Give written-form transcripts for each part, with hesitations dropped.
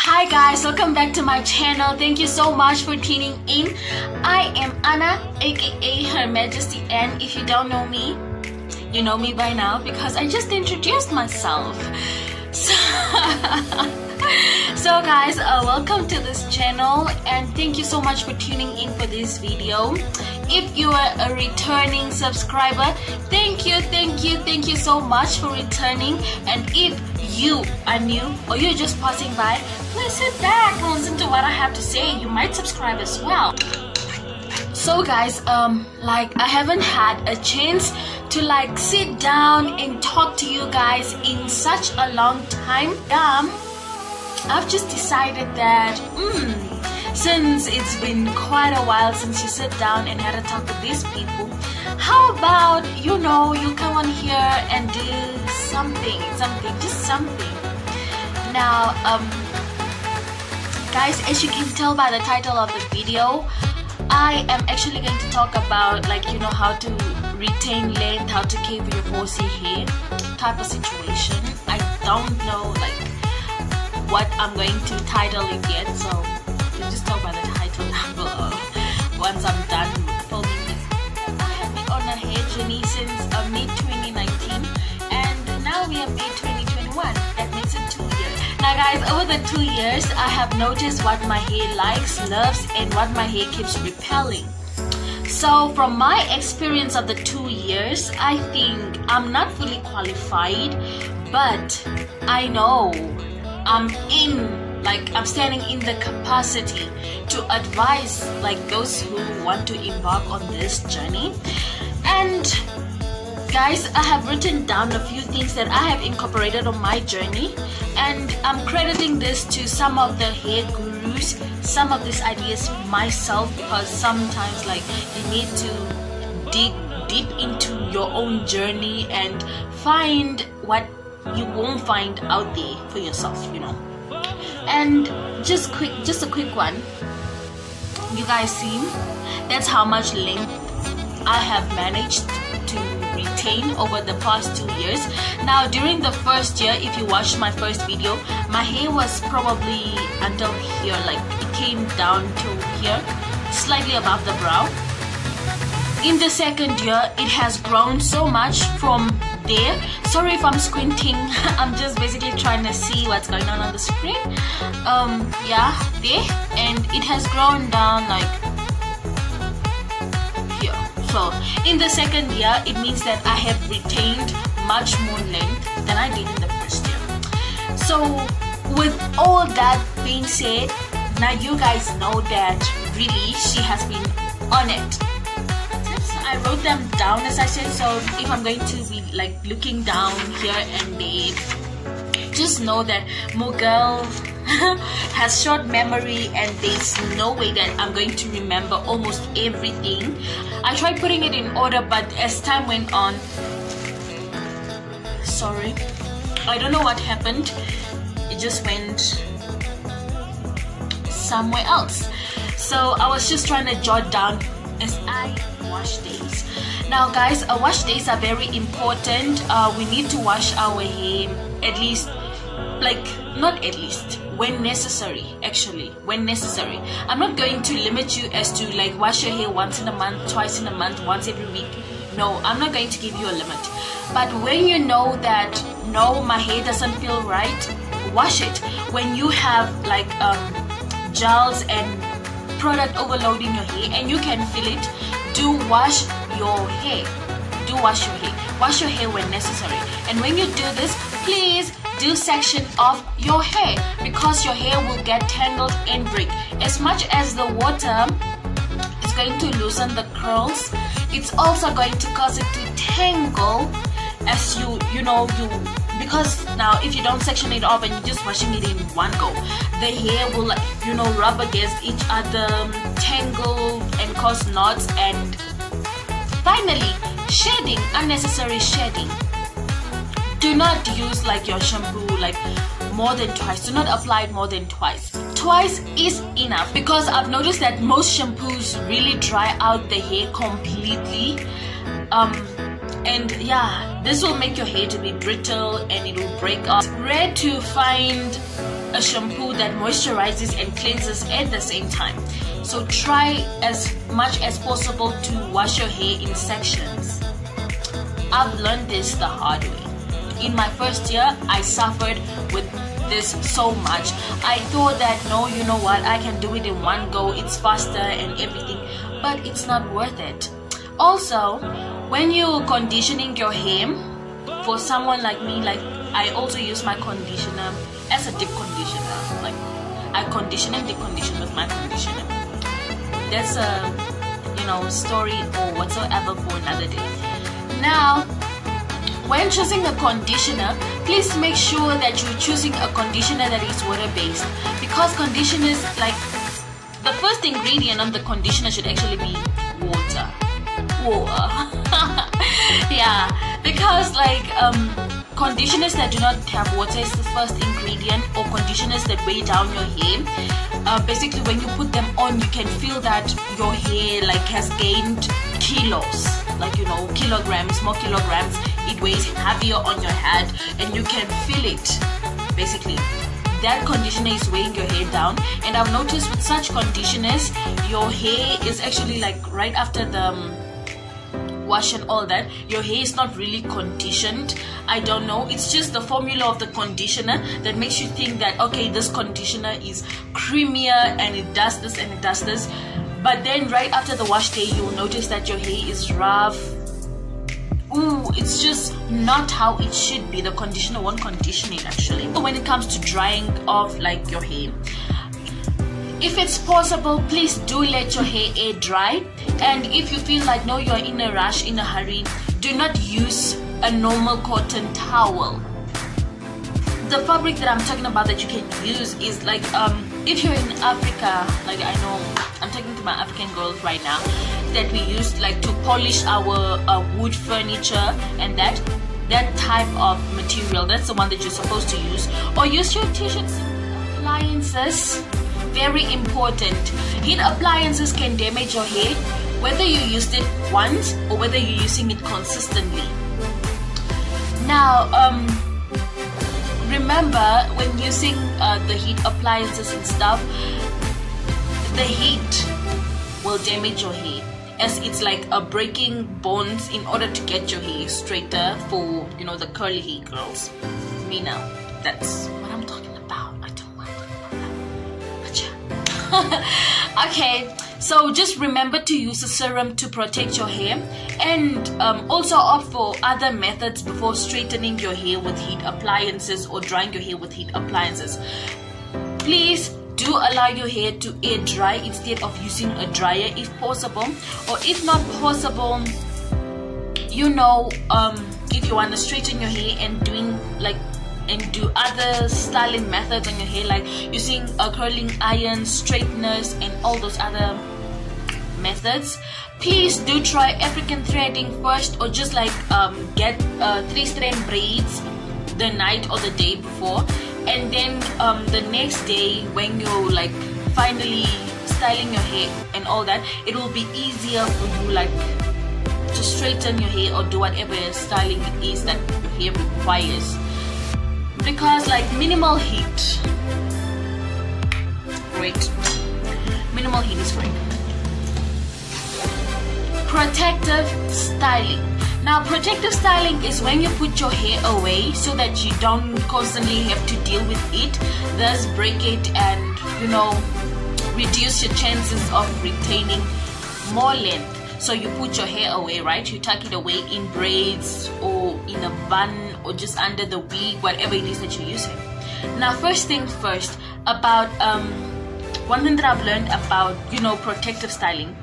Hi guys, welcome back to my channel. Thank you so much for tuning in. I am Anna, aka Her Majesty, and if you don't know me, you know me by now because I just introduced myself. So guys, welcome to this channel and thank you so much for tuning in for this video. If you are a returning subscriber, thank you so much for returning. And if you are new or you're just passing by, please sit back and listen to what I have to say. You might subscribe as well. So guys, I haven't had a chance to sit down and talk to you guys in such a long time. I've just decided that since it's been quite a while since you sit down and had a talk with these people, how about you come on here and do something, just something. Now guys, as you can tell by the title of the video, I am actually going to talk about how to retain length, how to keep your 4C hair type of situation. I don't know what I'm going to title it yet, so you can just tell by the title down below once I'm done filming this. I have been on a hair journey since mid-2019 and now we are mid-2021. That makes it 2 years. Now guys, over the 2 years I have noticed what my hair likes, loves, and what my hair keeps repelling. So from my experience of the 2 years, I think I'm not fully qualified, but I know I'm standing in the capacity to advise those who want to embark on this journey. And guys, I have written down a few things that I have incorporated on my journey, and I'm crediting this to some of the hair gurus, some of these ideas myself, because sometimes you need to dig deep into your own journey and find what you won't find out there for yourself, And just a quick one. You guys see, that's how much length I have managed to retain over the past 2 years. Now during the first year, if you watched my first video, my hair was probably until here, it came down to here, slightly above the brow. In the second year, it has grown so much from there. Sorry if I'm squinting, I'm just basically trying to see what's going on the screen. Yeah, there, and it has grown down here. So in the second year, it means that I have retained much more length than I did in the first year. So with all that being said, now you guys know that really she has been on it. I wrote them down as I said, so if I'm going to be looking down here and there, just know that Mughal has short memory and there's no way that I'm going to remember almost everything. I tried putting it in order, but as time went on, sorry, I don't know what happened, it just went somewhere else. So I was just trying to jot down as I wash days. Now guys, wash days are very important. We need to wash our hair at least, not at least, when necessary. Actually, when necessary. I'm not going to limit you as to wash your hair once in a month, twice in a month, once every week. No, I'm not going to give you a limit. But when you know that no, my hair doesn't feel right, wash it. When you have gels and product overload in your hair and you can feel it, do wash your hair. Wash your hair when necessary. And when you do this, please do section off your hair, because your hair will get tangled and break. As much as the water is going to loosen the curls, it's also going to cause it to tangle as because now if you don't section it off and you're just washing it in one go, the hair will rub against each other, tangle and cause knots. And finally, shedding, unnecessary shedding. Do not use your shampoo more than twice. Do not apply it more than twice. Twice is enough, because I've noticed that most shampoos really dry out the hair completely. And yeah, this will make your hair to be brittle and it will break off. It's rare to find a shampoo that moisturizes and cleanses at the same time. So try as much as possible to wash your hair in sections. I've learned this the hard way. In my first year, I suffered with this so much. I thought that, no, you know what, I can do it in one go, it's faster and everything, but it's not worth it. Also, when you're conditioning your hair, for someone like me, like I also use my conditioner as a deep conditioner. Like I condition and deep condition with my conditioner. That's a story or whatsoever for another day. Now, when choosing a conditioner, please make sure that you're choosing a conditioner that is water-based, because conditioners, like the first ingredient of the conditioner should actually be water. Yeah, because like conditioners that do not have water is the first ingredient, or conditioners that weigh down your hair. Basically, when you put them on, you can feel that your hair like has gained kilos, like kilograms, more kilograms. It weighs heavier on your head, and you can feel it. Basically, that conditioner is weighing your hair down. And I've noticed with such conditioners, your hair is actually like right after the wash and all that, your hair is not really conditioned. I don't know, it's just the formula of the conditioner that makes you think that, okay, this conditioner is creamier and it does this and it does this, but then right after the wash day, you'll notice that your hair is rough. Ooh, it's just not how it should be. The conditioner won't condition it actually. When it comes to drying off like your hair, if it's possible, please do let your hair air dry. And if you feel like, no, you're in a rush, in a hurry, do not use a normal cotton towel. The fabric that I'm talking about that you can use is like, if you're in Africa, like I know, I'm talking to my African girls right now, that we use like to polish our wood furniture, and that type of material, that's the one that you're supposed to use. Or use your t-shirts. Appliances, very important. Heat appliances can damage your hair, whether you used it once or whether you're using it consistently. Now, remember when using the heat appliances and stuff, the heat will damage your hair, as it's like breaking bones in order to get your hair straighter for the curly hair girls. Me now, that's what I'm talking about. I don't want to talk about that. Okay, so just remember to use a serum to protect your hair, and also opt for other methods before straightening your hair with heat appliances or drying your hair with heat appliances. Please do allow your hair to air dry instead of using a dryer if possible, or if not possible, if you want to straighten your hair and do other styling methods on your hair, like using curling irons, straighteners, and all those other methods, please do try African threading first, or just like get 3-strand braids the night or the day before, and then the next day when you're like finally styling your hair and all that, it will be easier for you like to straighten your hair or do whatever styling it is that your hair requires. Because like minimal heat, great. Minimal heat is great. Protective styling. Now, protective styling is when you put your hair away so that you don't constantly have to deal with it, thus break it and reduce your chances of retaining more length. So you put your hair away, right? You tuck it away in braids or in a bun or just under the wig, whatever it is that you're using. Now, first things first, about one thing that I've learned about protective styling.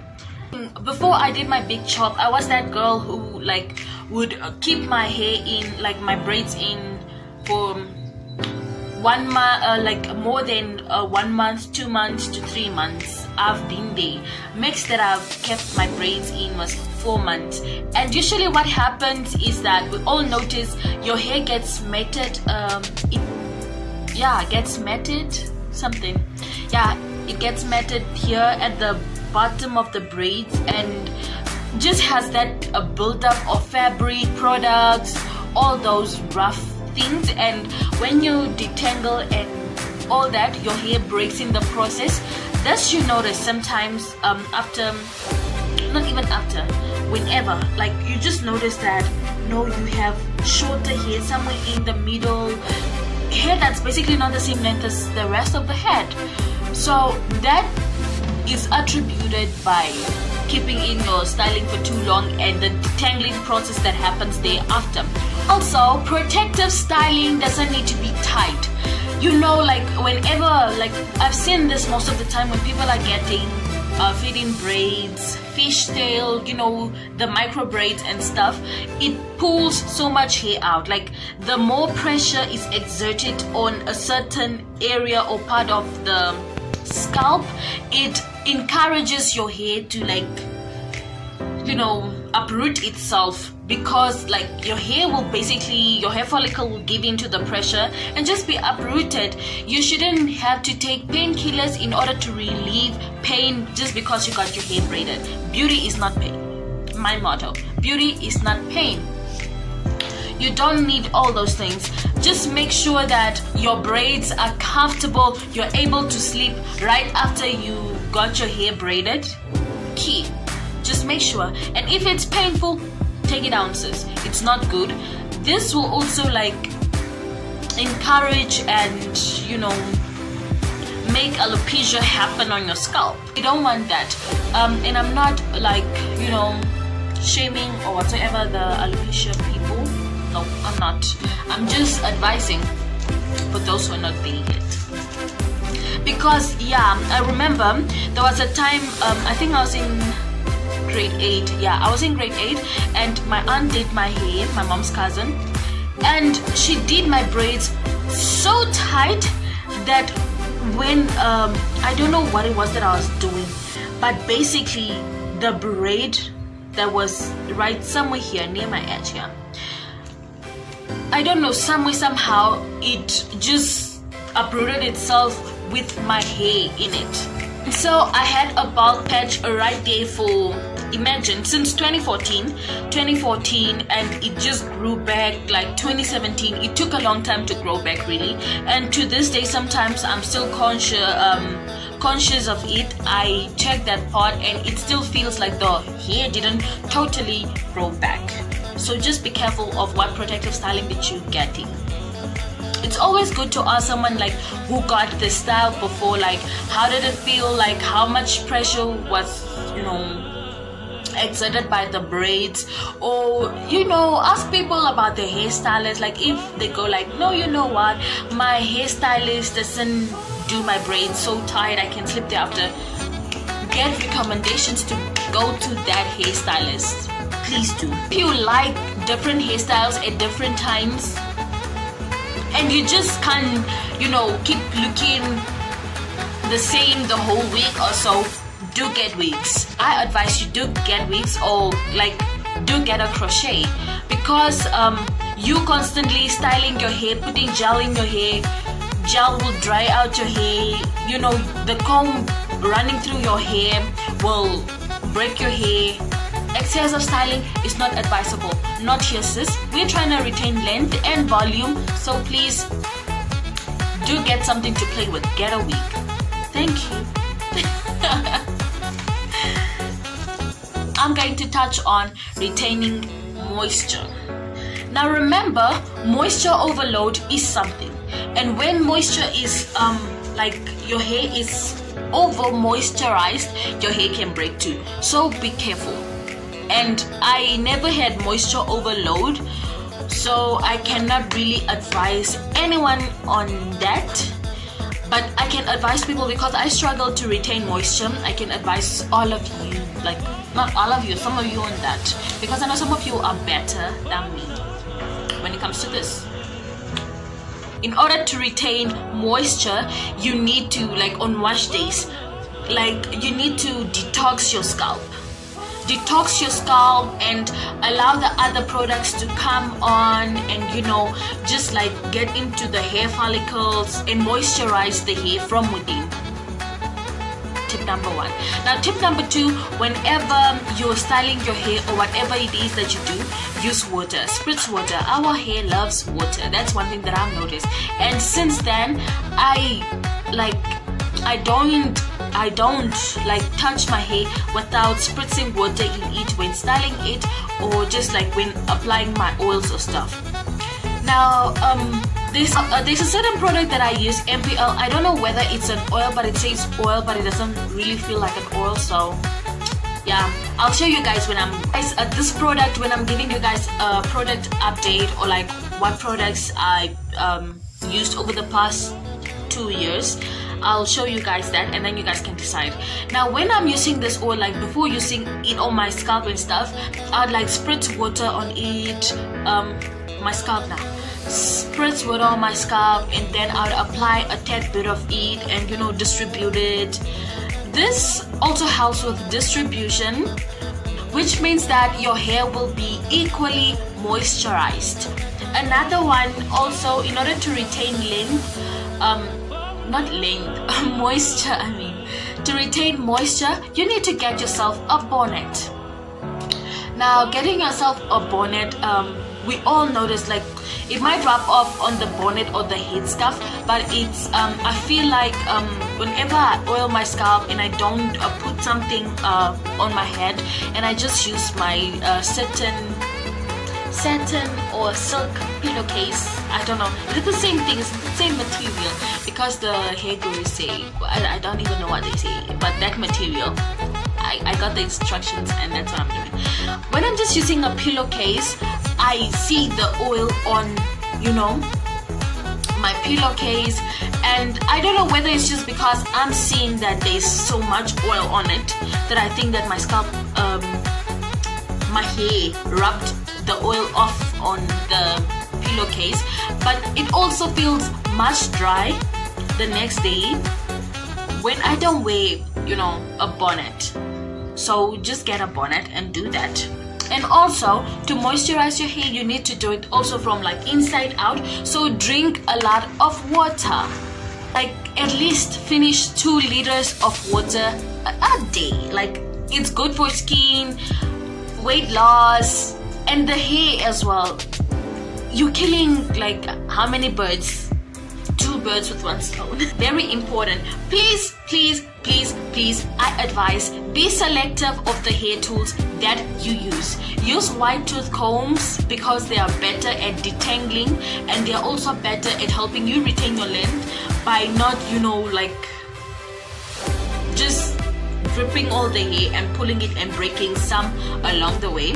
Before I did my big chop, I was that girl who like would keep my hair in, like my braids in, for 1 month, like more than 1 month, 2 months to 3 months. I've been there. Max that I've kept my braids in was 4 months. And usually what happens is that we all notice your hair gets matted. It gets matted something. Yeah, it gets matted here at the bottom of the braids, and just has that buildup of fabric, products, all those rough things. And when you detangle and all that, your hair breaks in the process. Thus you notice sometimes after, not even after, whenever, like you just notice that no, you have shorter hair somewhere in the middle, hair that's basically not the same length as the rest of the head. So that is attributed by keeping in your styling for too long and the detangling process that happens thereafter. Also, protective styling doesn't need to be tight. You know, like whenever, like I've seen this most of the time when people are getting fitting braids, fishtail, you know, the micro braids and stuff, it pulls so much hair out. Like the more pressure is exerted on a certain area or part of the scalp, it encourages your hair to, like, you know, uproot itself, because like your hair will basically, your hair follicle will give in to the pressure and just be uprooted. You shouldn't have to take painkillers in order to relieve pain just because you got your hair braided. Beauty is not pain. My motto, beauty is not pain. You don't need all those things. Just make sure that your braids are comfortable, you're able to sleep right after you got your hair braided. Key. Just make sure. And if it's painful, take it down, sis. It's not good. This will also like encourage and, you know, make alopecia happen on your scalp. You don't want that. And I'm not like, you know, shaming or whatsoever the alopecia people. No, I'm not. I'm just advising for those who are not being it. Because yeah, I remember there was a time, I think I was in grade 8. Yeah, I was in grade 8 and my aunt did my hair, my mom's cousin, and she did my braids so tight that when I don't know what it was that I was doing, but basically the braid that was right somewhere here near my edge here, I don't know, somehow it just uprooted itself with my hair in it. So I had a bald patch right there for, imagine, since 2014, and it just grew back like 2017. It took a long time to grow back, really, and to this day sometimes I'm still conscious of it. I check that part and it still feels like the hair didn't totally grow back. So just be careful of what protective styling that you're getting. It's always good to ask someone like who got this style before, like how did it feel, like how much pressure was, you know, exerted by the braids, or, you know, ask people about their hairstylist. Like if they go like, no, you know what, my hairstylist doesn't do my braids so tight I can slip there after, get recommendations to go to that hairstylist. Please do. If you like different hairstyles at different times and you just can't, you know, keep looking the same the whole week or so, do get wigs. I advise you do get wigs, or like do get a crochet, because you constantly styling your hair, putting gel in your hair, gel will dry out your hair, you know, the comb running through your hair will break your hair. Excessive styling is not advisable. Not here, sis. We're trying to retain length and volume, so please do get something to play with. Get a wig. Thank you. I'm going to touch on retaining moisture. Now remember, moisture overload is something, and when moisture is like your hair is over moisturized, your hair can break too. So be careful. And I never had moisture overload, so I cannot really advise anyone on that, but I can advise people because I struggle to retain moisture. I can advise all of you, like not all of you, some of you on that, because I know some of you are better than me when it comes to this. In order to retain moisture, you need to, like on wash days, like you need to detox your scalp. Detox your scalp and allow the other products to come on and, you know, just like get into the hair follicles and moisturize the hair from within. tip number 1. Now tip number 2, whenever you're styling your hair or whatever it is that you do, use water, spritz water. Our hair loves water. That's one thing that I've noticed, and since then I don't like touch my hair without spritzing water in it when styling it, or just like when applying my oils or stuff. Now there's a certain product that I use, MPL. I don't know whether it's an oil, but it says oil, but it doesn't really feel like an oil. So yeah, I'll show you guys when I'm this product, when I'm giving you guys a product update, or like what products I used over the past 2 years. I'll show you guys that, and then you guys can decide. Now when I'm using this oil, like before using it on my scalp and stuff, I'd like spritz water on it, my scalp now, spritz water on my scalp, and then I'd apply a tad bit of it and, you know, distribute it. This also helps with distribution, which means that your hair will be equally moisturized. Another one also, in order to retain length, moisture, to retain moisture, you need to get yourself a bonnet. Now getting yourself a bonnet, we all notice like it might rub off on the bonnet or the head scarf, but it's I feel like whenever I oil my scalp and I don't put something on my head, and I just use my satin or silk pillowcase, I don't know, it's the same thing, it's the same material, because the hair gurus say, I don't even know what they say, but that material, I got the instructions and that's what I'm doing. When I'm just using a pillowcase, I see the oil on, you know, my pillowcase, and I don't know whether it's just because I'm seeing that there's so much oil on it that I think that my scalp, my hair rubbed the oil off on the pillowcase, but it also feels much dry the next day when I don't wear, you know, a bonnet. So just get a bonnet and do that. And also to moisturize your hair, you need to do it also from like inside out. So drink a lot of water, like at least finish 2 liters of water a day. Like it's good for skin, weight loss, and the hair as well. You're killing like how many birds? 2 birds with 1 stone. Very important. Please, please, please, please, I advise, be selective of the hair tools that you use. Use wide tooth combs because they are better at detangling, and they are also better at helping you retain your length by not, you know, like just ripping all the hair and pulling it and breaking some along the way.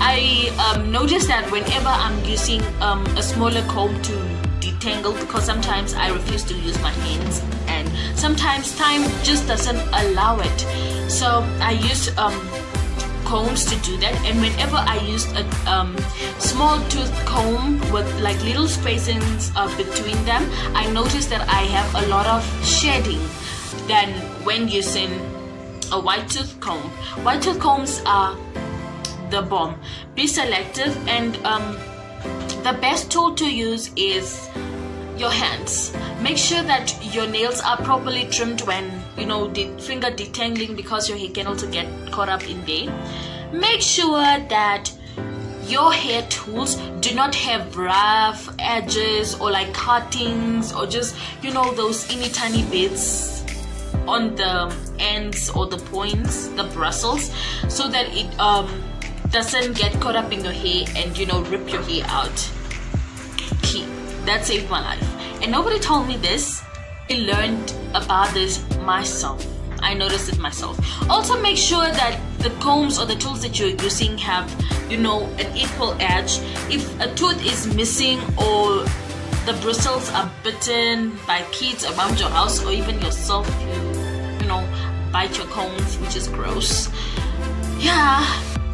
I noticed that whenever I'm using a smaller comb to detangle, because sometimes I refuse to use my hands and sometimes time just doesn't allow it, so I use combs to do that. And whenever I used a small tooth comb with like little spacings between them, I noticed that I have a lot of shedding than when using a wide tooth comb. Wide tooth combs are the bomb. Be selective, and the best tool to use is your hands. Make sure that your nails are properly trimmed when, you know, the finger detangling, because your hair can also get caught up in there. Make sure that your hair tools do not have rough edges or like cuttings or just, you know, those teeny tiny bits on the ends or the points, the bristles, so that it doesn't get caught up in your hair and, you know, rip your hair out. Key. That saved my life, and nobody told me this. I learned about this myself. I noticed it myself. Also, make sure that the combs or the tools that you're using have, you know, an equal edge. If a tooth is missing or the bristles are bitten by kids around your house, or even yourself, you know, bite your combs, which is gross. Yeah,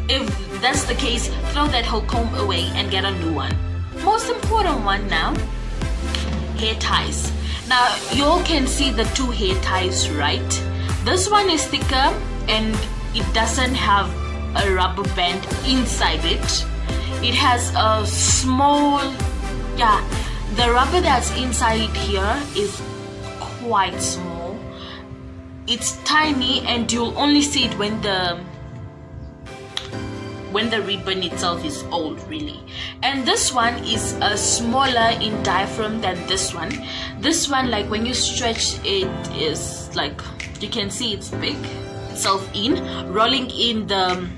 if that's the case, throw that whole comb away and get a new one. Most important one now, hair ties. Now you all can see the 2 hair ties, right? This one is thicker and it doesn't have a rubber band inside it. It has a small, yeah, the rubber that's inside here is quite small. it's tiny and you'll only see it when the ribbon itself is old, really. And this one is smaller in diaphragm than this one. This one, like when you stretch it, is like, you can see it's big itself in, rolling in the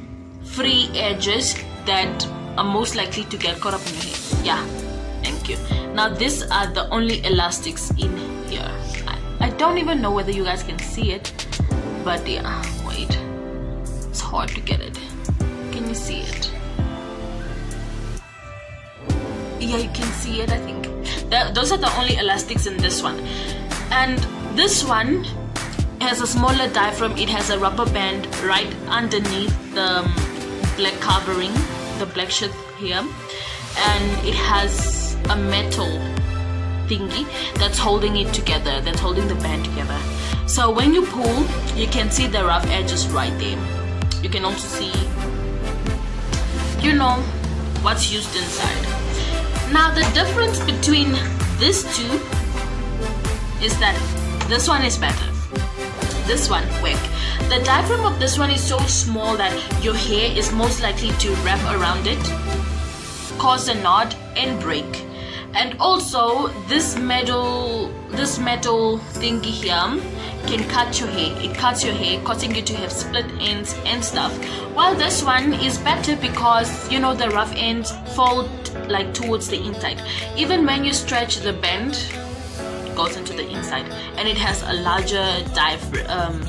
free edges that are most likely to get caught up in your hair. Yeah, thank you. Now these are the only elastics in here. I don't even know whether you guys can see it, but yeah, wait, it's hard to get it. Can you see it? Yeah, you can see it, I think. Those are the only elastics in this one. And this one has a smaller diaphragm. It has a rubber band right underneath the black covering, the black shit here. And it has a metal thingy that's holding it together, that's holding the band together. So when you pull, you can see the rough edges right there. You can also see, you know, what's used inside. Now the difference between these two is that this one is better, this one quick. The diaphragm of this one is so small that your hair is most likely to wrap around it, cause a knot and break. And also this metal thingy here can cut your hair. It cuts your hair, causing you to have split ends and stuff. While this one is better because, you know, the rough ends fold like towards the inside. Even when you stretch, the bend goes into the inside, and it has a larger diameter.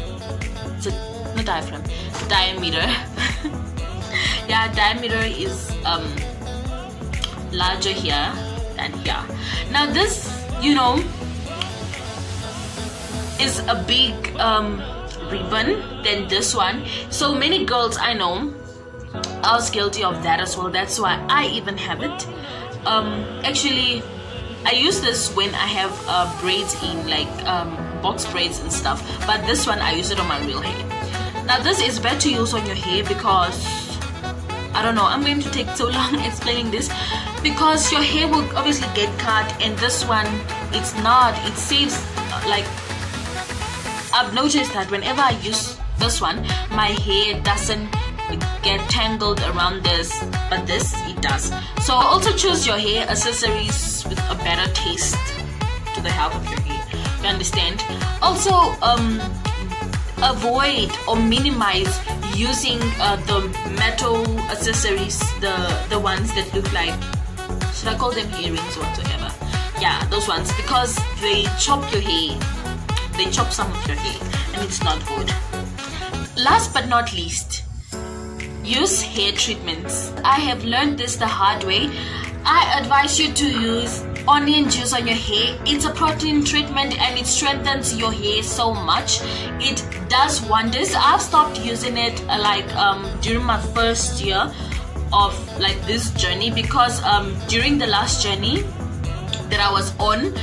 Yeah, diameter is larger here than here. Now this, you know, is a big ribbon than this one. So many girls I know, I was guilty of that as well. That's why I even have it. Actually, I use this when I have braids in, like box braids and stuff, but this one I use it on my real hair. Now this is better to use on your hair because, I don't know, I'm going to take so long explaining this, because your hair will obviously get cut, and this one, it's not. It saves, like, I've noticed that whenever I use this one, my hair doesn't get tangled around this, but this, it does. So also choose your hair accessories with a better taste to the health of your hair, you understand? Also, avoid or minimize using the metal accessories, the ones that look like, should I call them earrings or whatsoever? Yeah, those ones, because they chop your hair. They chop some of your hair, and it's not good. Last but not least, use hair treatments. I have learned this the hard way. I advise you to use onion juice on your hair. It's a protein treatment and it strengthens your hair so much. It does wonders. I've stopped using it during my first year of like this journey, because during the last journey that I was on,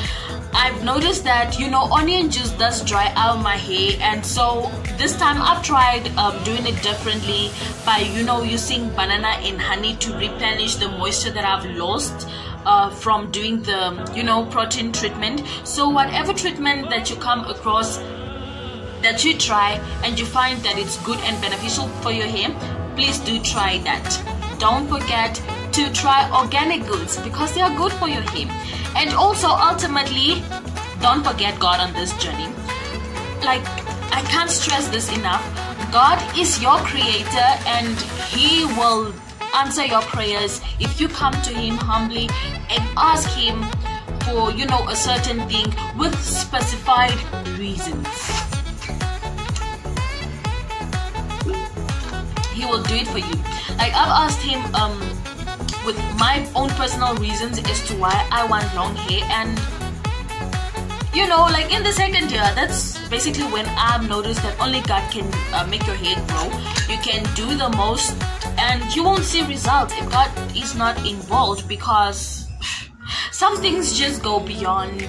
I've noticed that, you know, onion juice does dry out my hair, and so this time I've tried doing it differently by, you know, using banana and honey to replenish the moisture that I've lost from doing the, you know, protein treatment. So whatever treatment that you come across that you try and you find that it's good and beneficial for your hair, please do try that. Don't forget to try organic goods because they are good for your hair. And also, ultimately, don't forget God on this journey. Like, I can't stress this enough. God is your creator and He will answer your prayers if you come to Him humbly and ask Him for, you know, a certain thing with specified reasons. He will do it for you. Like, I've asked Him with my own personal reasons as to why I want long hair, and you know, like in the second year, that's basically when I've noticed that only God can make your hair grow. You can do the most and you won't see results if God is not involved, because some things just go beyond,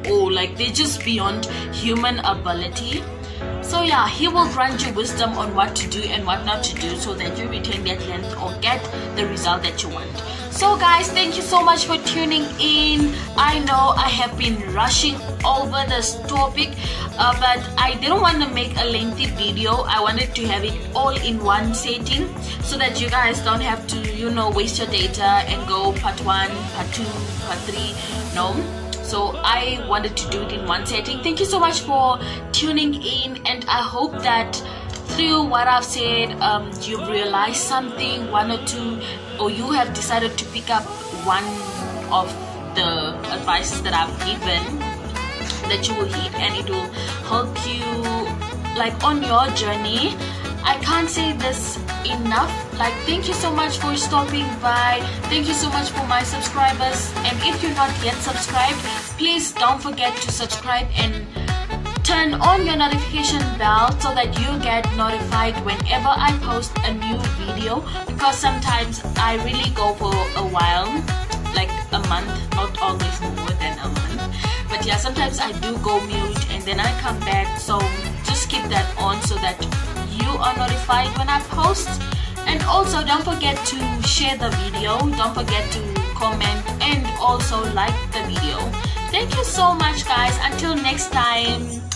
or like they're just beyond human ability. So yeah, he will grant you wisdom on what to do and what not to do so that you retain that length or get the result that you want. So guys, thank you so much for tuning in. I know I have been rushing over this topic, but I didn't want to make a lengthy video. I wanted to have it all in one setting so that you guys don't have to, you know, waste your data and go part 1, part 2, part 3. No. So I wanted to do it in one setting. Thank you so much for tuning in, and I hope that through what I've said, you've realized something, one or two, or you have decided to pick up one of the advices that I've given that you will heed, and it will help you like on your journey. I can't say this enough. Like, thank you so much for stopping by. Thank you so much for my subscribers, and if you're not yet subscribed, please don't forget to subscribe and turn on your notification bell so that you get notified whenever I post a new video, because sometimes I really go for a while, like a month, not always more than a month, but yeah, sometimes I do go mute and then I come back. So just keep that on so that you are notified when I post. And also don't forget to share the video, don't forget to comment, and also like the video. Thank you so much guys. Until next time.